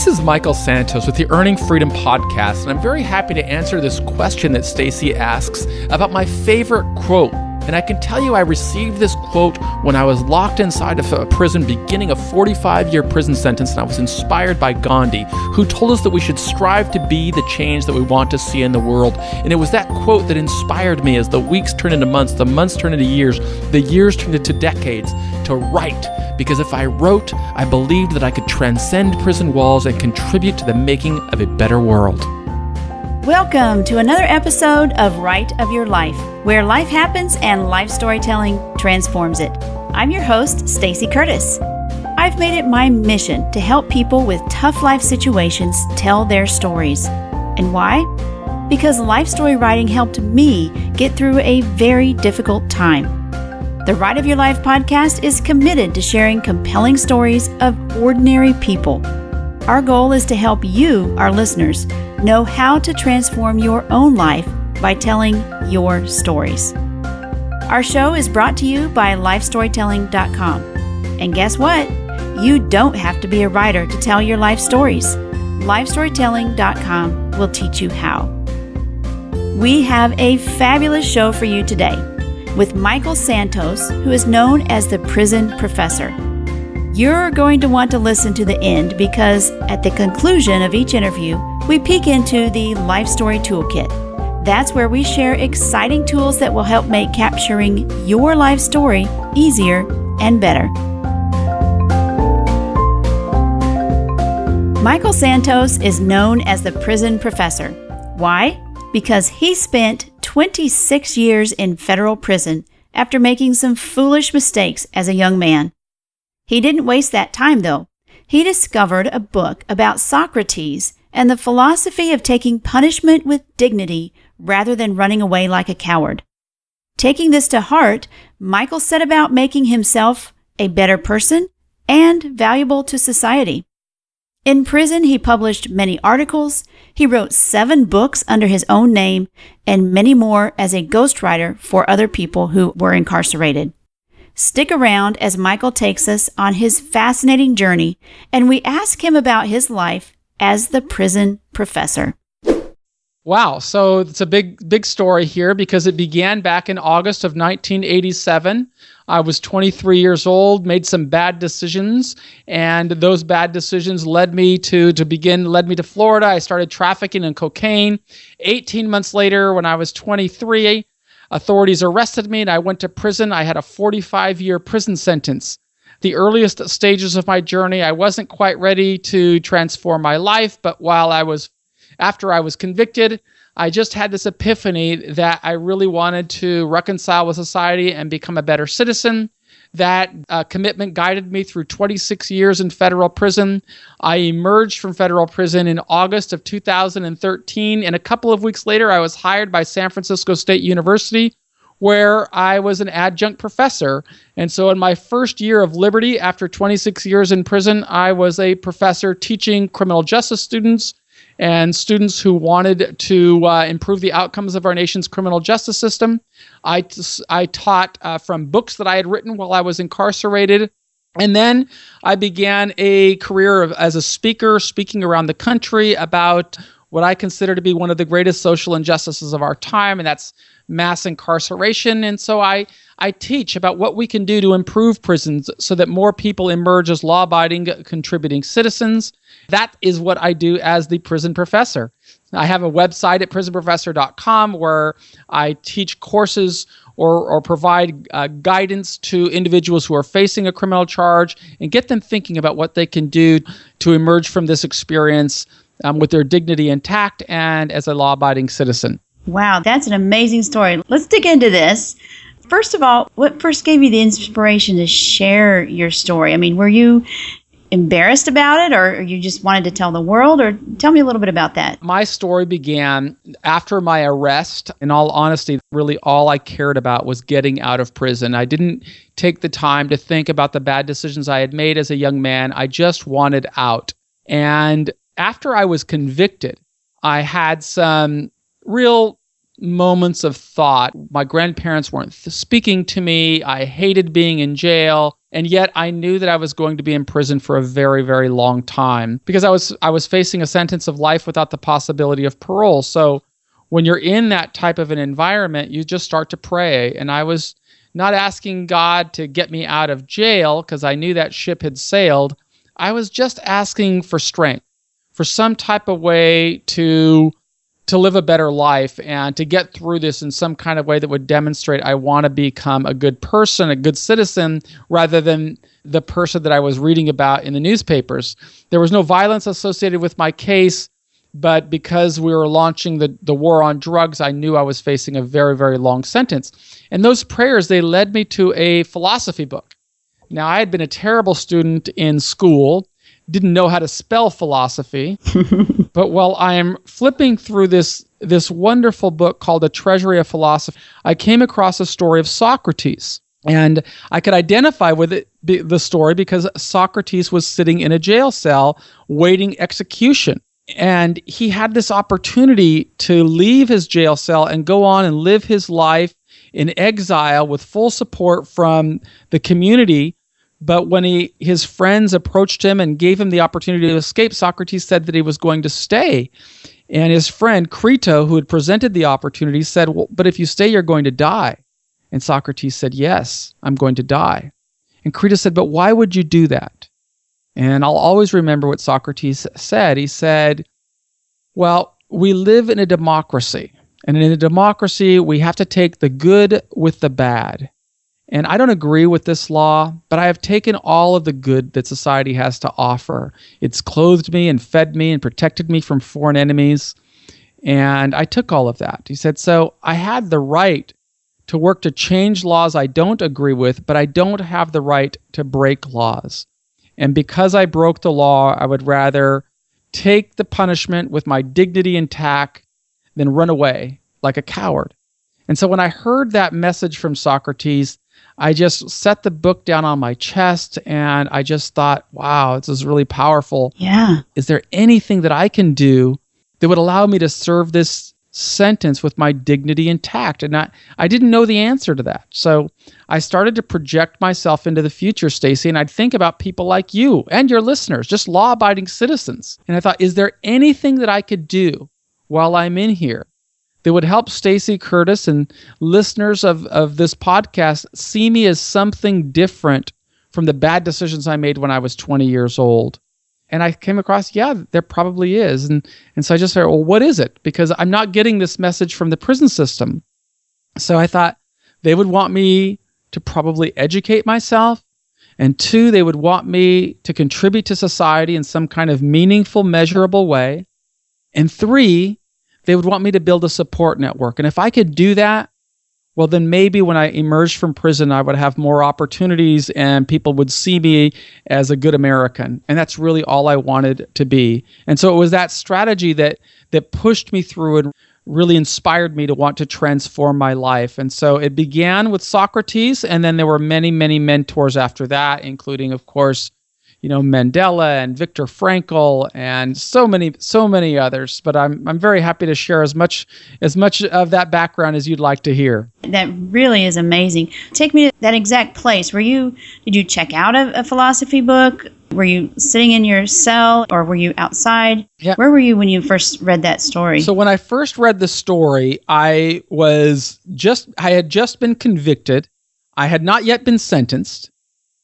This is Michael Santos with the Earning Freedom Podcast, and I'm very happy to answer this question that Stacy asks about my favorite quote. And I can tell you I received this quote when I was locked inside of a prison beginning a 45-year prison sentence, and I was inspired by Gandhi, who told us that we should strive to be the change that we want to see in the world. And it was that quote that inspired me as the weeks turned into months, the months turned into years, the years turned into decades, to write. Because if I wrote, I believed that I could transcend prison walls and contribute to the making of a better world. Welcome to another episode of Write of Your Life, where life happens and life storytelling transforms it. I'm your host, Stacy Curtis. I've made it my mission to help people with tough life situations tell their stories. And why? Because life story writing helped me get through a very difficult time. The Write of Your Life podcast is committed to sharing compelling stories of ordinary people. Our goal is to help you, our listeners, know how to transform your own life by telling your stories. Our show is brought to you by lifestorytelling.com. And guess what? You don't have to be a writer to tell your life stories. Lifestorytelling.com will teach you how. We have a fabulous show for you today with Michael Santos, who is known as the Prison Professor. You're going to want to listen to the end because at the conclusion of each interview, we peek into the Life Story Toolkit. That's where we share exciting tools that will help make capturing your life story easier and better. Michael Santos is known as the Prison Professor. Why? Because he spent 26 years in federal prison after making some foolish mistakes as a young man. He didn't waste that time, though. He discovered a book about Socrates and the philosophy of taking punishment with dignity rather than running away like a coward. Taking this to heart, Michael set about making himself a better person and valuable to society. In prison, he published many articles, he wrote 7 books under his own name, and many more as a ghostwriter for other people who were incarcerated. Stick around as Michael takes us on his fascinating journey, and we ask him about his life as the prison professor. Wow, so it's a big story here because it began back in August of 1987. I was 23 years old, made some bad decisions, and those bad decisions led me to Florida. I started trafficking in cocaine. 18 months later, when I was 23, authorities arrested me and I went to prison. I had a 45-year prison sentence. The earliest stages of my journey, I wasn't quite ready to transform my life, but after I was convicted, I just had this epiphany that I really wanted to reconcile with society and become a better citizen. That commitment guided me through 26 years in federal prison. I emerged from federal prison in August of 2013, and a couple of weeks later, I was hired by San Francisco State University, where I was an adjunct professor. And so in my first year of liberty, after 26 years in prison, I was a professor teaching criminal justice students and students who wanted to improve the outcomes of our nation's criminal justice system. I taught from books that I had written while I was incarcerated. And then I began a career as a speaker, speaking around the country about what I consider to be one of the greatest social injustices of our time, and that's mass incarceration. And so I teach about what we can do to improve prisons so that more people emerge as law-abiding, contributing citizens. That is what I do as the prison professor. I have a website at prisonprofessor.com where I teach courses or provide guidance to individuals who are facing a criminal charge and get them thinking about what they can do to emerge from this experience with their dignity intact and as a law-abiding citizen. Wow, that's an amazing story. Let's dig into this. First of all, what first gave you the inspiration to share your story? I mean, were you embarrassed about it, or you just wanted to tell the world? Or tell me a little bit about that. My story began after my arrest. In all honesty, really all I cared about was getting out of prison. I didn't take the time to think about the bad decisions I had made as a young man. I just wanted out. And after I was convicted, I had some real moments of thought. My grandparents weren't speaking to me. I hated being in jail. And yet I knew that I was going to be in prison for a very, very long time because I was facing a sentence of life without the possibility of parole. So when you're in that type of an environment, you just start to pray. And I was not asking God to get me out of jail because I knew that ship had sailed. I was just asking for strength, for some type of way to live a better life and to get through this in some kind of way that would demonstrate I want to become a good person, a good citizen, rather than the person that I was reading about in the newspapers. There was no violence associated with my case, but because we were launching the war on drugs, I knew I was facing a very, very long sentence. And those prayers, they led me to a philosophy book. Now, I had been a terrible student in school, didn't know how to spell philosophy, but while I am flipping through this wonderful book called The Treasury of Philosophy, I came across a story of Socrates. And I could identify with it, the story because Socrates was sitting in a jail cell waiting execution. And he had this opportunity to leave his jail cell and go on and live his life in exile with full support from the community. But when his friends approached him and gave him the opportunity to escape, Socrates said that he was going to stay. And his friend Crito, who had presented the opportunity, said, well, but if you stay, you're going to die. And Socrates said, yes, I'm going to die. And Crito said, but why would you do that? And I'll always remember what Socrates said. He said, well, we live in a democracy. And in a democracy, we have to take the good with the bad. And I don't agree with this law, but I have taken all of the good that society has to offer. It's clothed me and fed me and protected me from foreign enemies. And I took all of that. He said, so I had the right to work to change laws I don't agree with, but I don't have the right to break laws. And because I broke the law, I would rather take the punishment with my dignity intact than run away like a coward. And so when I heard that message from Socrates, I just set the book down on my chest and I just thought, wow, this is really powerful. Yeah. Is there anything that I can do that would allow me to serve this sentence with my dignity intact? And I didn't know the answer to that. So I started to project myself into the future, Stacy, and I'd think about people like you and your listeners, just law-abiding citizens. And I thought, is there anything that I could do while I'm in here that would help Stacy Curtis and listeners of this podcast see me as something different from the bad decisions I made when I was 20 years old? And I came across, yeah, there probably is. And so I just said, well, what is it? Because I'm not getting this message from the prison system. So I thought they would want me to probably educate myself. And 2, they would want me to contribute to society in some kind of meaningful, measurable way. And 3, they would want me to build a support network. And if I could do that, well, then maybe when I emerged from prison, I would have more opportunities and people would see me as a good American. And that's really all I wanted to be. And so it was that strategy that pushed me through and really inspired me to want to transform my life. And so it began with Socrates, and then there were many, many mentors after that, including, of course, Mandela and Viktor Frankl and so many others. But I'm very happy to share as much of that background as you'd like to hear. That really is amazing. Take me to that exact place. Did you check out a philosophy book? Were you sitting in your cell or were you outside? Yeah. Where were you when you first read that story? So when I first read the story, I had just been convicted. I had not yet been sentenced.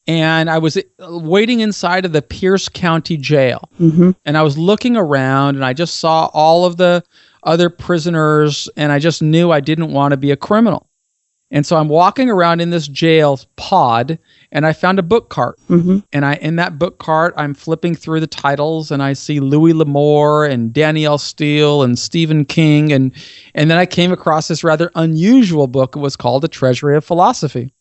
And I was waiting inside of the Pierce County Jail. Mm-hmm. And I was looking around and I just saw all of the other prisoners and I just knew I didn't want to be a criminal. And so I'm walking around in this jail pod and I found a book cart. Mm-hmm. And in that book cart, I'm flipping through the titles and I see Louis L'Amour and Danielle Steele and Stephen King. And then I came across this rather unusual book. It was called The Treasury of Philosophy.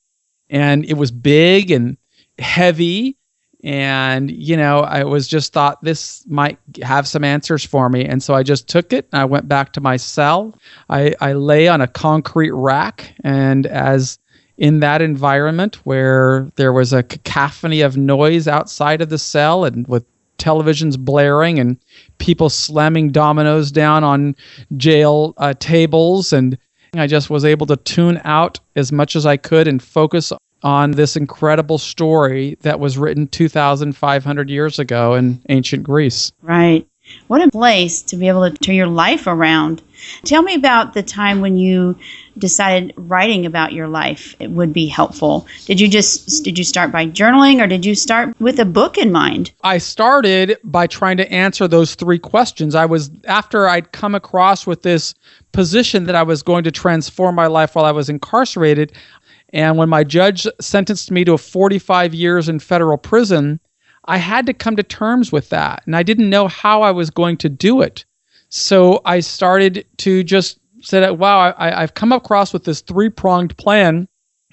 And it was big and heavy, and I was just thought this might have some answers for me, and so I just took it and I went back to my cell. I lay on a concrete rack, and as in that environment where there was a cacophony of noise outside of the cell and with televisions blaring and people slamming dominoes down on jail tables and I just was able to tune out as much as I could and focus on this incredible story that was written 2,500 years ago in ancient Greece. Right. What a place to be able to turn your life around. Tell me about the time when you decided writing about your life it would be helpful. Did you start by journaling, or did you start with a book in mind? I started by trying to answer those three questions. After I'd come across with this position that I was going to transform my life while I was incarcerated, and when my judge sentenced me to 45 years in federal prison, I had to come to terms with that, and I didn't know how I was going to do it. So I started to just say, wow, I've come across with this three-pronged plan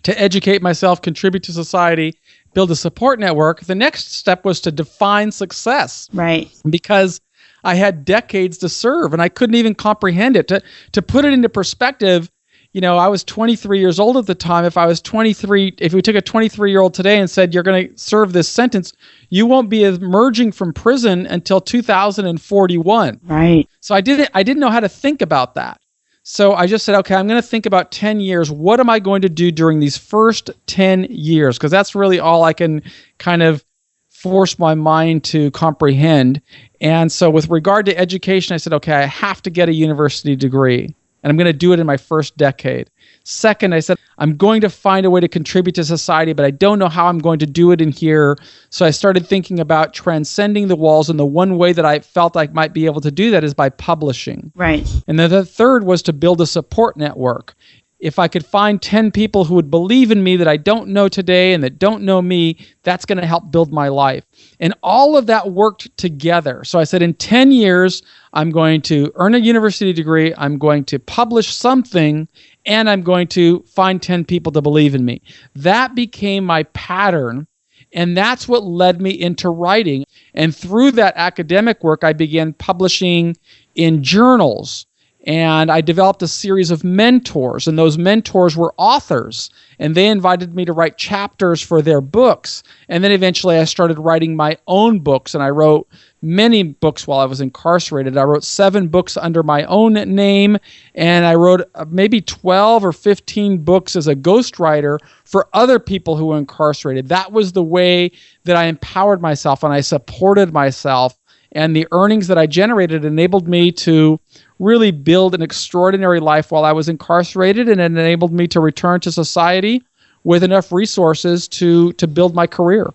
to educate myself, contribute to society, build a support network. The next step was to define success. Right. Because I had decades to serve, and I couldn't even comprehend it. To put it into perspective, I was 23 years old at the time. If we took a 23-year-old today and said, you're going to serve this sentence, you won't be emerging from prison until 2041. Right. So I didn't know how to think about that. So I just said, okay, I'm going to think about 10 years. What am I going to do during these first 10 years? Because that's really all I can kind of force my mind to comprehend. And so with regard to education, I said, okay, I have to get a university degree. And I'm going to do it in my first decade. Second, I said, I'm going to find a way to contribute to society, but I don't know how I'm going to do it in here. So I started thinking about transcending the walls, and the one way that I felt I might be able to do that is by publishing. Right. And then the third was to build a support network. If I could find 10 people who would believe in me that I don't know today and that don't know me, that's going to help build my life. And all of that worked together. So I said, in 10 years, I'm going to earn a university degree, I'm going to publish something, and I'm going to find 10 people to believe in me. That became my pattern, and that's what led me into writing. And through that academic work, I began publishing in journals. And I developed a series of mentors, and those mentors were authors, and they invited me to write chapters for their books. And then eventually I started writing my own books, and I wrote many books while I was incarcerated. I wrote 7 books under my own name, and I wrote maybe 12 or 15 books as a ghostwriter for other people who were incarcerated. That was the way that I empowered myself, and I supported myself. And the earnings that I generated enabled me to really build an extraordinary life while I was incarcerated, and it enabled me to return to society with enough resources to build my career.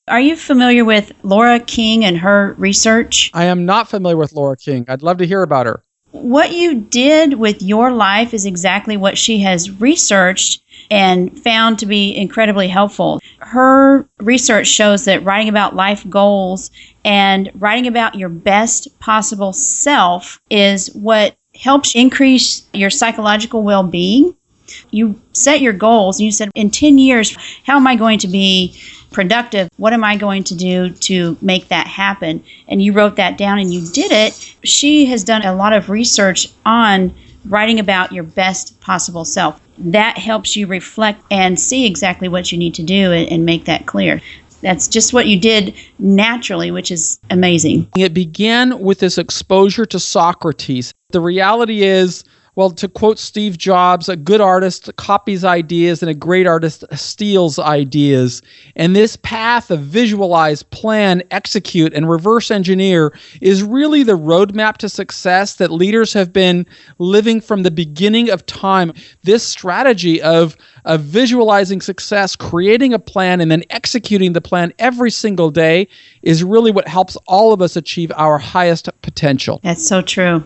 Are you familiar with Laura King and her research? I am not familiar with Laura King. I'd love to hear about her. What you did with your life is exactly what she has researched and found to be incredibly helpful. Her research shows that writing about life goals and writing about your best possible self is what helps increase your psychological well-being. You set your goals and you said, in 10 years, how am I going to be productive? What am I going to do to make that happen? And you wrote that down and you did it. She has done a lot of research on writing about your best possible self. That helps you reflect and see exactly what you need to do and make that clear. That's just what you did naturally, which is amazing. It began with this exposure to Socrates. The reality is, well, to quote Steve Jobs, a good artist copies ideas and a great artist steals ideas. And this path of visualize, plan, execute, and reverse engineer is really the roadmap to success that leaders have been living from the beginning of time. This strategy of visualizing success, creating a plan, and then executing the plan every single day is really what helps all of us achieve our highest potential. That's so true.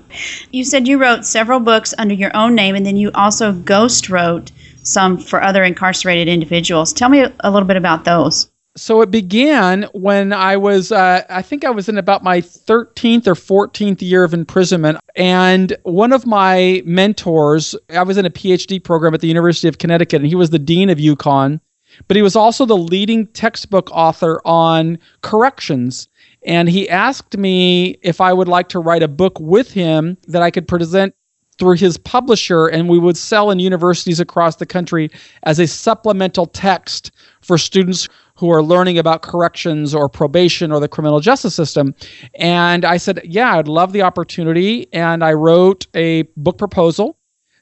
You said you wrote several books under your own name, and then you also ghost wrote some for other incarcerated individuals. Tell me a little bit about those. So it began when I was, I think I was in about my 13th or 14th year of imprisonment. And one of my mentors, I was in a PhD program at the University of Connecticut, and he was the dean of UConn, but he was also the leading textbook author on corrections. And he asked me if I would like to write a book with him that I could present through his publisher, and we would sell in universities across the country as a supplemental text for students who are learning about corrections or probation or the criminal justice system. And I said, yeah, I'd love the opportunity. And I wrote a book proposal,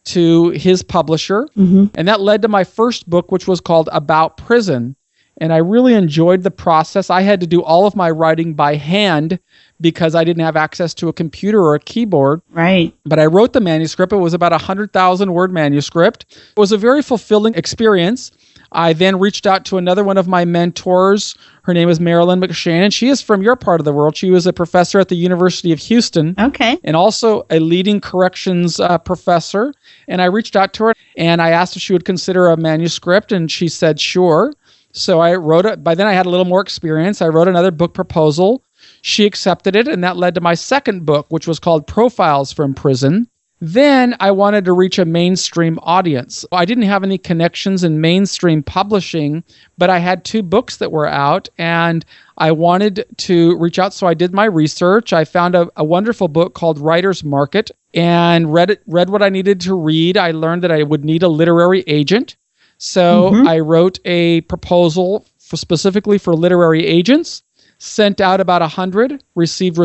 to his publisher. And that led to my first book, which was called About Prison. And I really enjoyed the process. I had to do all of my writing by hand because I didn't have access to a computer or a keyboard. Right. But I wrote the manuscript. It was about a 100,000-word manuscript. It was a very fulfilling experience. I then reached out to another one of my mentors. Her name is Marilyn McShane, and she is from your part of the world. She was a professor at the University of Houston. Okay. And also a leading corrections professor. And I reached out to her, and I asked if she would consider a manuscript, and she said, sure. So I wrote it. By then I had a little more experience. I wrote another book proposal. She accepted it, and that led to my second book, which was called Profiles from Prison. Then I wanted to reach a mainstream audience. I didn't have any connections in mainstream publishing, but I had 2 books that were out, and I wanted to reach out. So I did my research. I found a wonderful book called Writer's Market and read what I needed to read. I learned that I would need a literary agent. So I wrote a proposal specifically for literary agents, sent out about 100, received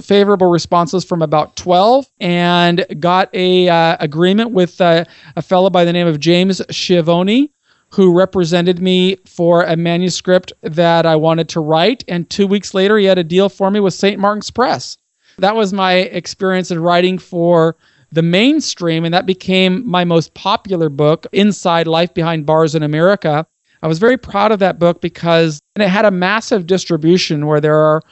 favorable responses from about 12, and got a agreement with a fellow by the name of James Schiavone, who represented me for a manuscript that I wanted to write. And 2 weeks later, he had a deal for me with St. Martin's Press. That was my experience in writing for the mainstream, and that became my most popular book, Inside Life Behind Bars in America. I was very proud of that book because it had a massive distribution where there are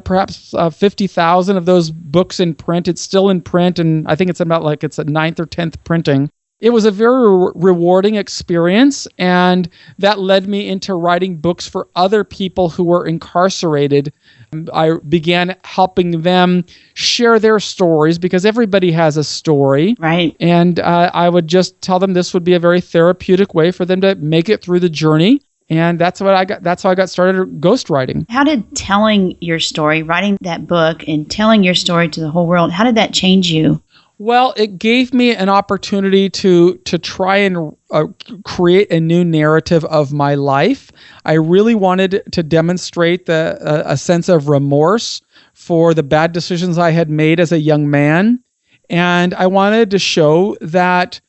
perhaps 50,000 of those books in print. It's still in print, and I think it's about it's a 9th or 10th printing. It was a very rewarding experience, and that led me into writing books for other people who were incarcerated. I began helping them share their stories because everybody has a story. Right. And I would just tell them this would be a very therapeutic way for them to make it through the journey. And that's how I got started ghostwriting. How did telling your story, writing that book and telling your story to the whole world, how did that change you? Well, it gave me an opportunity to try and create a new narrative of my life. I really wanted to demonstrate a sense of remorse for the bad decisions I had made as a young man. And I wanted to show that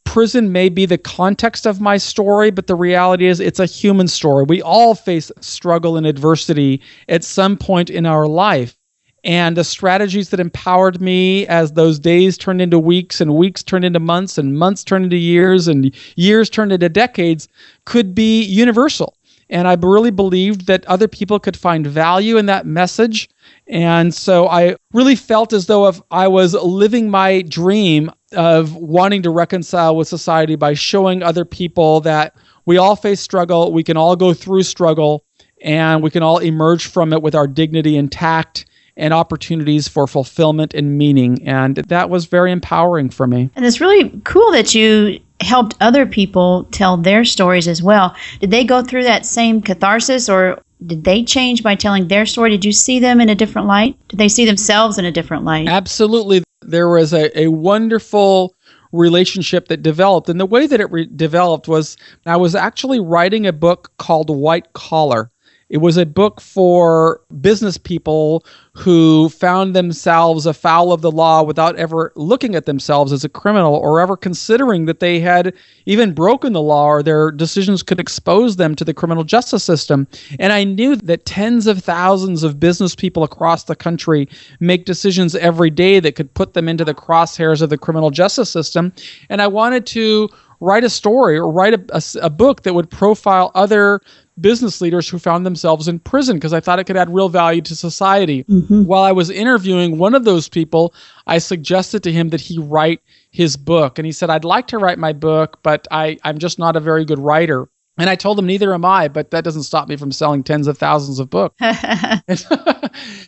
prison may be the context of my story, but the reality is it's a human story. We all face struggle and adversity at some point in our life. And the strategies that empowered me as those days turned into weeks and weeks turned into months and months turned into years and years turned into decades could be universal. And I really believed that other people could find value in that message. And so I really felt as though if I was living my dream of wanting to reconcile with society by showing other people that we all face struggle, we can all go through struggle, and we can all emerge from it with our dignity intact and opportunities for fulfillment and meaning. And that was very empowering for me. And it's really cool that you helped other people tell their stories as well. Did they go through that same catharsis, or did they change by telling their story? Did you see them in a different light? Did they see themselves in a different light? Absolutely. There was a wonderful relationship that developed. And the way that it developed was I was actually writing a book called White Collar. It was a book for business people who found themselves afoul of the law without ever looking at themselves as a criminal or ever considering that they had even broken the law or their decisions could expose them to the criminal justice system. And I knew that tens of thousands of business people across the country make decisions every day that could put them into the crosshairs of the criminal justice system. And I wanted to write a story or write a book that would profile other business leaders who found themselves in prison because I thought it could add real value to society. Mm-hmm. While I was interviewing one of those people, I suggested to him that he write his book. And he said, I'd like to write my book, but I'm just not a very good writer. And I told him, neither am I, but that doesn't stop me from selling tens of thousands of books.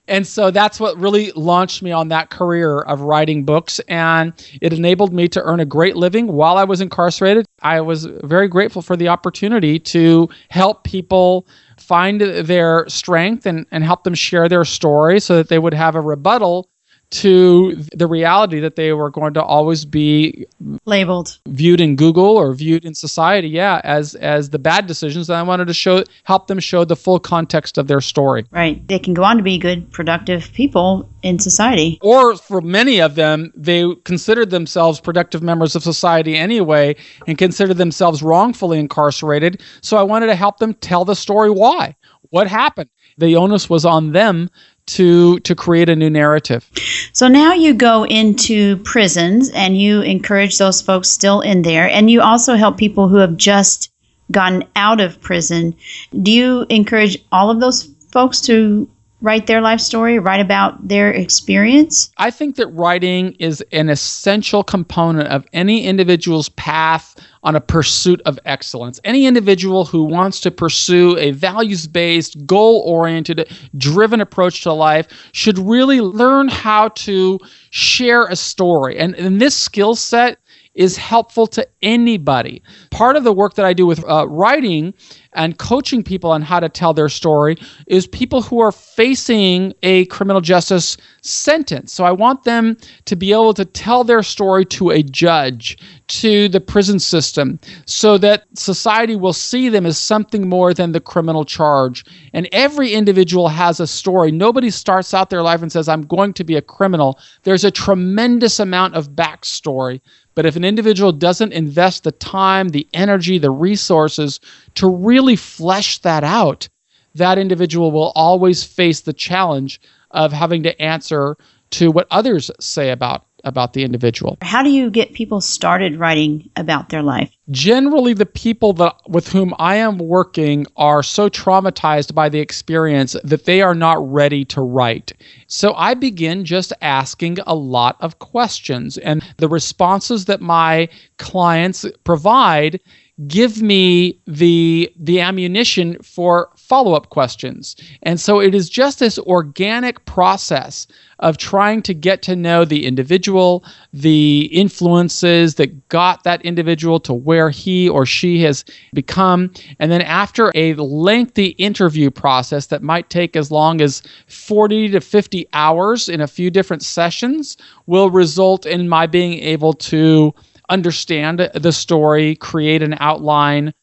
And so that's what really launched me on that career of writing books. And it enabled me to earn a great living while I was incarcerated. I was very grateful for the opportunity to help people find their strength and help them share their story so that they would have a rebuttal to the reality that they were going to always be labeled, viewed in Google or viewed in society, as the bad decisions. And I wanted to help them show the full context of their story. Right. They can go on to be good, productive people in society. Or for many of them, they considered themselves productive members of society anyway and considered themselves wrongfully incarcerated. So I wanted to help them tell the story why. What happened? The onus was on them to create a new narrative. So now you go into prisons and you encourage those folks still in there, and you also help people who have just gotten out of prison. Do you encourage all of those folks to write their life story, write about their experience? I think that writing is an essential component of any individual's path on a pursuit of excellence. Any individual who wants to pursue a values-based, goal-oriented, driven approach to life should really learn how to share a story. And this skill set is helpful to anybody. Part of the work that I do with writing and coaching people on how to tell their story is people who are facing a criminal justice sentence. So I want them to be able to tell their story to a judge, to the prison system, so that society will see them as something more than the criminal charge. And every individual has a story. Nobody starts out their life and says, I'm going to be a criminal. There's a tremendous amount of backstory. But if an individual doesn't invest the time, the energy, the resources to really flesh that out, that individual will always face the challenge of having to answer to what others say about the individual. How do you get people started writing about their life? Generally, the people with whom I am working are so traumatized by the experience that they are not ready to write. So I begin just asking a lot of questions, and the responses that my clients provide give me the ammunition for follow-up questions. And so it is just this organic process of trying to get to know the individual, the influences that got that individual to where he or she has become. And then after a lengthy interview process that might take as long as 40 to 50 hours in a few different sessions will result in my being able to understand the story, create an outline,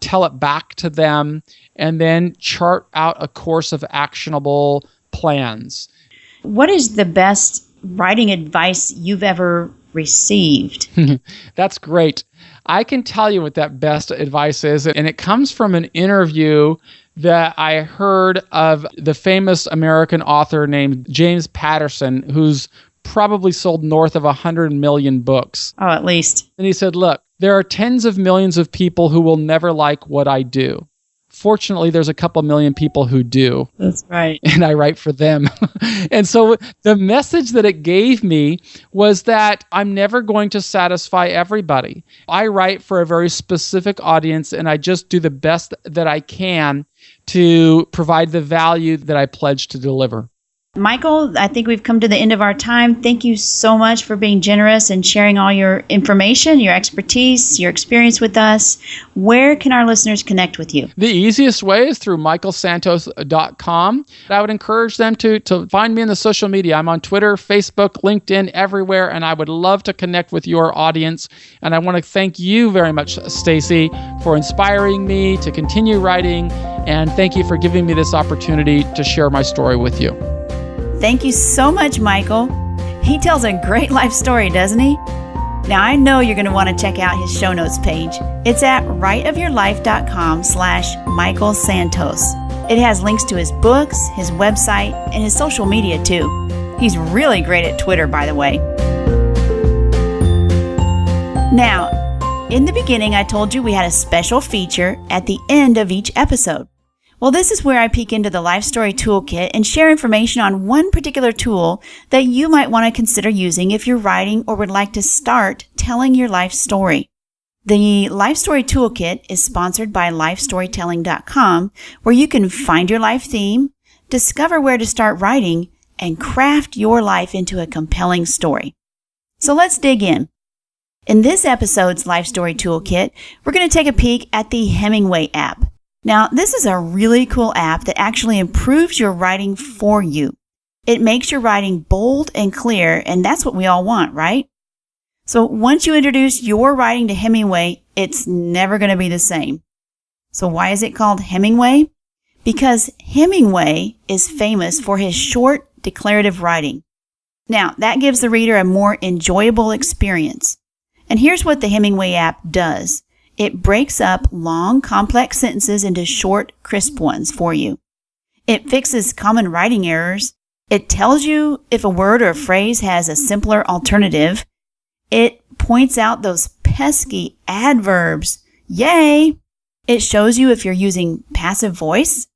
tell it back to them, and then chart out a course of actionable plans. What is the best writing advice you've ever received? That's great. I can tell you what that best advice is, and it comes from an interview that I heard of the famous American author named James Patterson, who's probably sold north of 100 million books. Oh, at least. And he said, look, there are tens of millions of people who will never like what I do. Fortunately, there's a couple million people who do. That's right. And I write for them. And so the message that it gave me was that I'm never going to satisfy everybody. I write for a very specific audience, and I just do the best that I can to provide the value that I pledge to deliver. Michael, I think we've come to the end of our time. Thank you so much for being generous and sharing all your information, your expertise, your experience with us. Where can our listeners connect with you? The easiest way is through michaelsantos.com. I would encourage them to find me in the social media. I'm on Twitter, Facebook, LinkedIn, everywhere, and I would love to connect with your audience. And I want to thank you very much, Stacy, for inspiring me to continue writing, and thank you for giving me this opportunity to share my story with you. Thank you so much, Michael. He tells a great life story, doesn't he? Now, I know you're going to want to check out his show notes page. It's at writeofyourlife.com/Michael Santos. It has links to his books, his website, and his social media, too. He's really great at Twitter, by the way. Now, in the beginning, I told you we had a special feature at the end of each episode. Well, this is where I peek into the Life Story Toolkit and share information on one particular tool that you might want to consider using if you're writing or would like to start telling your life story. The Life Story Toolkit is sponsored by lifestorytelling.com, where you can find your life theme, discover where to start writing, and craft your life into a compelling story. So let's dig in. In this episode's Life Story Toolkit, we're going to take a peek at the Hemingway app. Now, this is a really cool app that actually improves your writing for you. It makes your writing bold and clear, and that's what we all want, right? So once you introduce your writing to Hemingway, it's never going to be the same. So why is it called Hemingway? Because Hemingway is famous for his short, declarative writing. Now, that gives the reader a more enjoyable experience. And here's what the Hemingway app does. It breaks up long, complex sentences into short, crisp ones for you. It fixes common writing errors. It tells you if a word or a phrase has a simpler alternative. It points out those pesky adverbs. Yay! It shows you if you're using passive voice,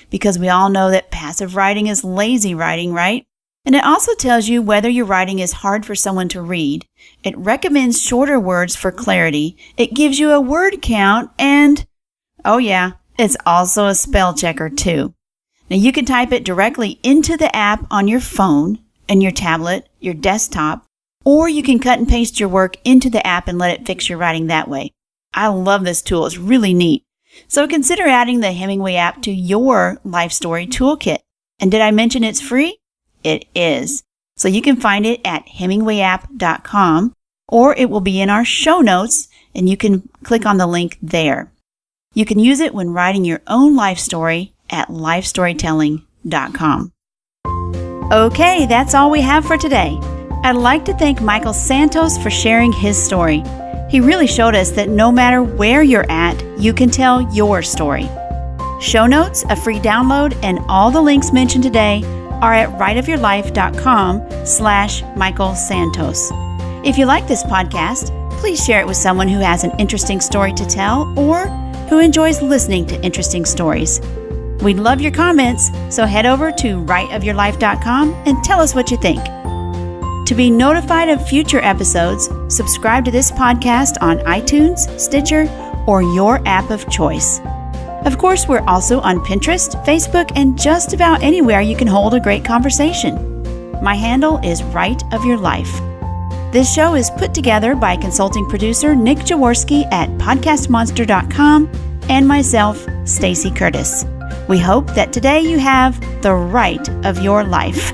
because we all know that passive writing is lazy writing, right? And it also tells you whether your writing is hard for someone to read. It recommends shorter words for clarity. It gives you a word count, and, oh yeah, it's also a spell checker too. Now you can type it directly into the app on your phone and your tablet, your desktop, or you can cut and paste your work into the app and let it fix your writing that way. I love this tool. It's really neat. So consider adding the Hemingway app to your life story toolkit. And did I mention it's free? It is. So you can find it at hemingwayapp.com, or it will be in our show notes, and you can click on the link there. You can use it when writing your own life story at lifestorytelling.com. Okay, that's all we have for today. I'd like to thank Michael Santos for sharing his story. He really showed us that no matter where you're at, you can tell your story. Show notes, a free download, and all the links mentioned today are at writeofyourlife.com/Michael Santos. If you like this podcast, please share it with someone who has an interesting story to tell or who enjoys listening to interesting stories. We'd love your comments, so head over to writeofyourlife.com and tell us what you think. To be notified of future episodes, subscribe to this podcast on iTunes, Stitcher, or your app of choice. Of course, we're also on Pinterest, Facebook, and just about anywhere you can hold a great conversation. My handle is Write of Your Life. This show is put together by consulting producer Nick Jaworski at podcastmonster.com and myself, Stacey Curtis. We hope that today you have the right of your life.